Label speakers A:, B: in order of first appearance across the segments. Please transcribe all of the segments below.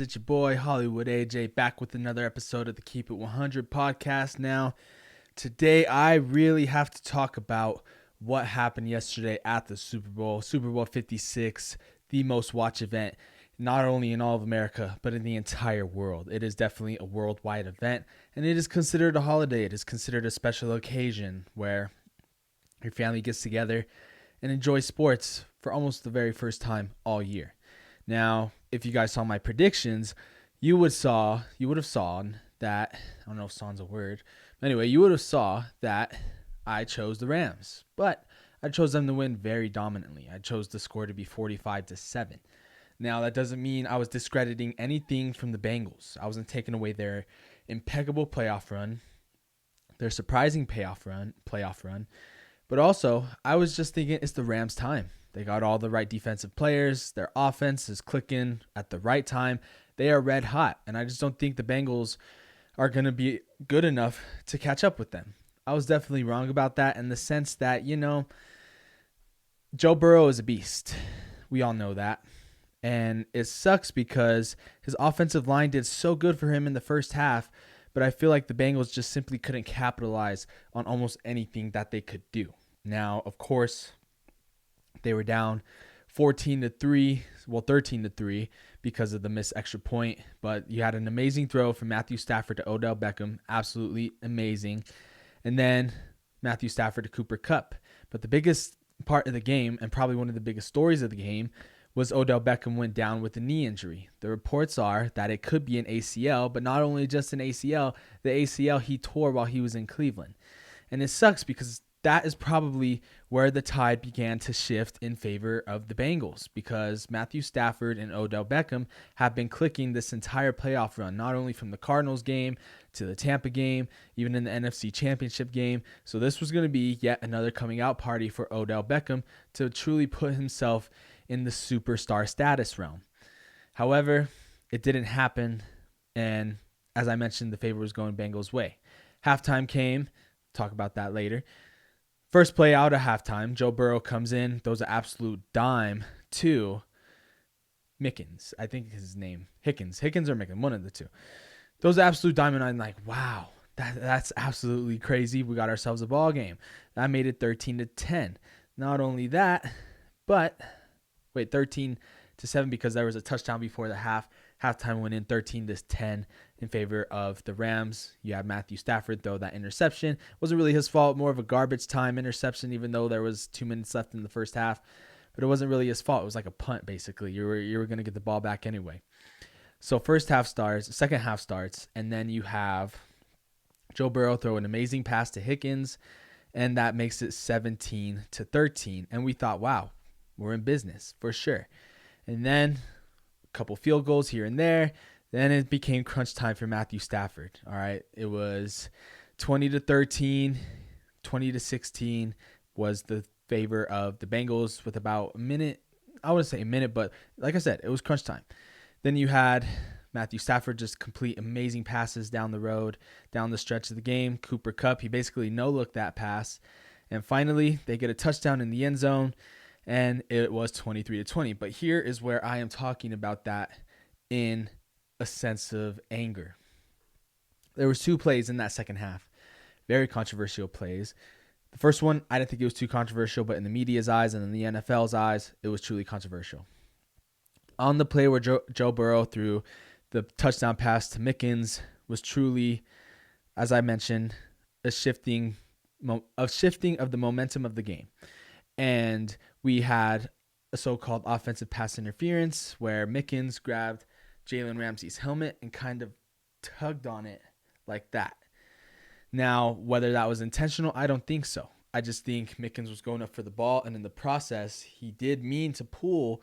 A: It's your boy Hollywood AJ back with another episode of the Keep It 100 podcast. Now, today I really have to talk about what happened yesterday at the Super Bowl 56, the most watched event not only in all of America but in the entire world. It is definitely a worldwide event, and it is considered a holiday. It is considered a special occasion where your family gets together and enjoys sports for almost the very first time all year. Now, if you guys saw my predictions, you would have saw that I don't know if "saw's" a word. But anyway, you would have saw that I chose the Rams, but I chose them to win very dominantly. I chose the score to be 45-7. Now, that doesn't mean I was discrediting anything from the Bengals. I wasn't taking away their impeccable playoff run, their surprising playoff run, but also I was just thinking it's the Rams' time. They got all the right defensive players. Their offense is clicking at the right time. They are red hot. And I just don't think the Bengals are going to be good enough to catch up with them. I was definitely wrong about that in the sense that, Joe Burrow is a beast. We all know that. And it sucks because his offensive line did so good for him in the first half, but I feel like the Bengals just simply couldn't capitalize on almost anything that they could do. Now, of course, they were down 14-3, 13-3 because of the missed extra point. But you had an amazing throw from Matthew Stafford to Odell Beckham. Absolutely amazing. And then Matthew Stafford to Cooper Kupp. But the biggest part of the game, and probably one of the biggest stories of the game, was Odell Beckham went down with a knee injury. The reports are that it could be an ACL, but not only just an ACL, the ACL he tore while he was in Cleveland. And it sucks because that is probably where the tide began to shift in favor of the Bengals, because Matthew Stafford and Odell Beckham have been clicking this entire playoff run, not only from the Cardinals game to the Tampa game, even in the NFC Championship game. So this was going to be yet another coming out party for Odell Beckham to truly put himself in the superstar status realm. However, it didn't happen, and as I mentioned, the favor was going Bengals' way. Halftime came. Talk about that later. First play out of halftime, Joe Burrow comes in, throws an absolute dime to Mickens. I think his name, Hickens or Mickens, one of the two. Throws an absolute dime, and I'm like, wow, that's absolutely crazy. We got ourselves a ball game. That made it 13-10. Not only that, but 13-7 because there was a touchdown before the half. Halftime went in 13-10 in favor of the Rams. You had Matthew Stafford throw that interception. Wasn't really his fault, more of a garbage time interception, even though there was 2 minutes left in the first half. But it wasn't really his fault. It was like a punt, basically. You were going to get the ball back anyway. So second half starts, and then you have Joe Burrow throw an amazing pass to Hickens, and that makes it 17-13. And we thought, wow, we're in business for sure. And then couple field goals here and there. Then it became crunch time for Matthew Stafford. All right. It was 20-13, 20-16 was the favor of the Bengals with about a minute. I wouldn't say a minute, but like I said, it was crunch time. Then you had Matthew Stafford just complete amazing passes down the road, down the stretch of the game. Cooper Kupp, he basically no-looked that pass. And finally, they get a touchdown in the end zone. And it was 23-20. But here is where I am talking about that in a sense of anger. There was 2 plays in that second half, very controversial plays. The first one, I didn't think it was too controversial, but in the media's eyes and in the NFL's eyes, it was truly controversial. On the play where Joe Burrow threw the touchdown pass to Mickens was truly, as I mentioned, a shifting of the momentum of the game. And we had a so-called offensive pass interference where Mickens grabbed Jalen Ramsey's helmet and kind of tugged on it like that. Now, whether that was intentional, I don't think so. I just think Mickens was going up for the ball, and in the process, he did mean to pull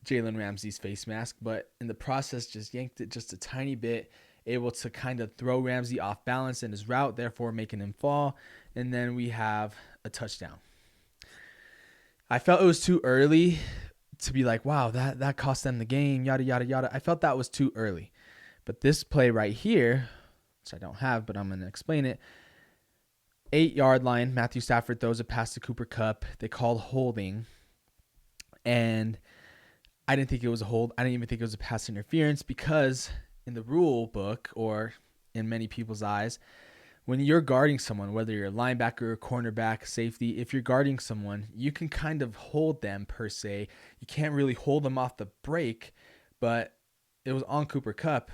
A: Jalen Ramsey's face mask, but in the process just yanked it just a tiny bit, able to kind of throw Ramsey off balance in his route, therefore making him fall, and then we have a touchdown. I felt it was too early to be like, wow, that cost them the game, yada, yada, yada. I felt that was too early. But this play right here, which I don't have, but I'm going to explain it. 8-yard line, Matthew Stafford throws a pass to Cooper Kupp. They called holding. And I didn't think it was a hold. I didn't even think it was a pass interference because in the rule book, or in many people's eyes, when you're guarding someone, whether you're a linebacker, cornerback, safety, if you're guarding someone, you can kind of hold them per se. You can't really hold them off the break, but it was on Cooper Kupp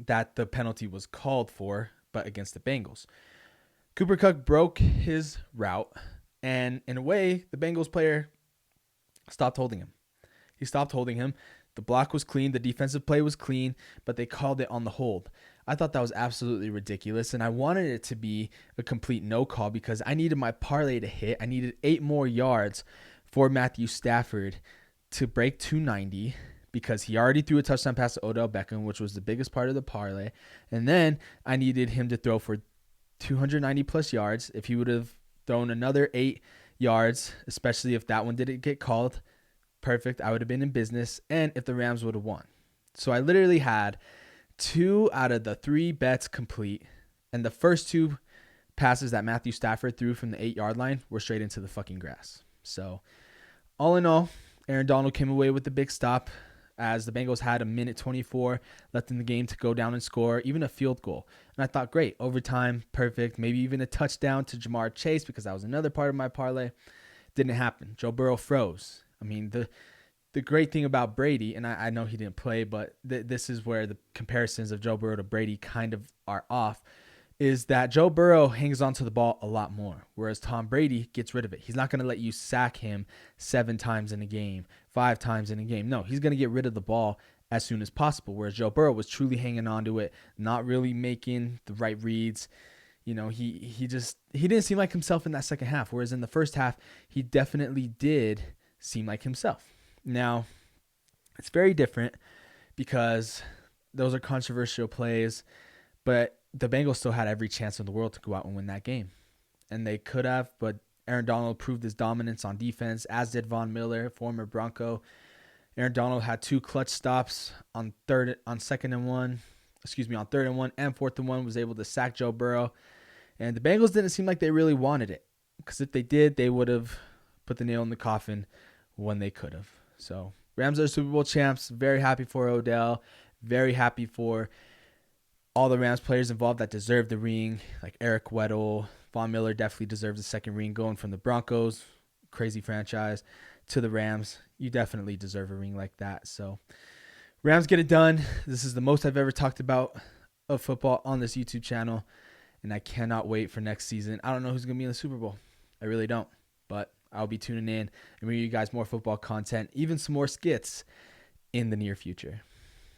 A: that the penalty was called for, but against the Bengals. Cooper Kupp broke his route, and in a way, the Bengals player stopped holding him. He stopped holding him. The block was clean. The defensive play was clean, but they called it on the hold. I thought that was absolutely ridiculous, and I wanted it to be a complete no call because I needed my parlay to hit. I needed 8 more yards for Matthew Stafford to break 290 because he already threw a touchdown pass to Odell Beckham, which was the biggest part of the parlay. And then I needed him to throw for 290 plus yards. If he would have thrown another 8 yards, especially if that one didn't get called, perfect. I would have been in business. And if the Rams would have won. So I literally had 2 out of the 3 bets complete. And the first 2 passes that Matthew Stafford threw from the 8-yard line were straight into the fucking grass. So all in all, Aaron Donald came away with the big stop as the Bengals had a minute 24 left in the game to go down and score, even a field goal. And I thought, great, overtime, perfect, maybe even a touchdown to Jamar Chase because that was another part of my parlay. Didn't happen. Joe Burrow froze. I mean, the great thing about Brady, and I know he didn't play, but this is where the comparisons of Joe Burrow to Brady kind of are off, is that Joe Burrow hangs onto the ball a lot more, whereas Tom Brady gets rid of it. He's not going to let you sack him 7 times in a game, 5 times in a game. No, he's going to get rid of the ball as soon as possible, whereas Joe Burrow was truly hanging on to it, not really making the right reads. You know, he didn't seem like himself in that second half, whereas in the first half, he definitely did seem like himself. Now, it's very different because those are controversial plays, but the Bengals still had every chance in the world to go out and win that game. And they could have, but Aaron Donald proved his dominance on defense, as did Von Miller, former Bronco. Aaron Donald had 2 clutch stops on third and one, and fourth and one, was able to sack Joe Burrow. And the Bengals didn't seem like they really wanted it, because if they did, they would have put the nail in the coffin when they could have. So Rams are Super Bowl champs. Very happy for Odell. Very happy for all the Rams players involved that deserve the ring, like Eric Weddle. Von Miller definitely deserves a second ring, going from the Broncos, crazy franchise, to the Rams. You definitely deserve a ring like that. So Rams get it done. This is the most I've ever talked about of football on this YouTube channel, and I cannot wait for next season. I don't know who's going to be in the Super Bowl. I really don't, but I'll be tuning in and bringing you guys more football content, even some more skits in the near future.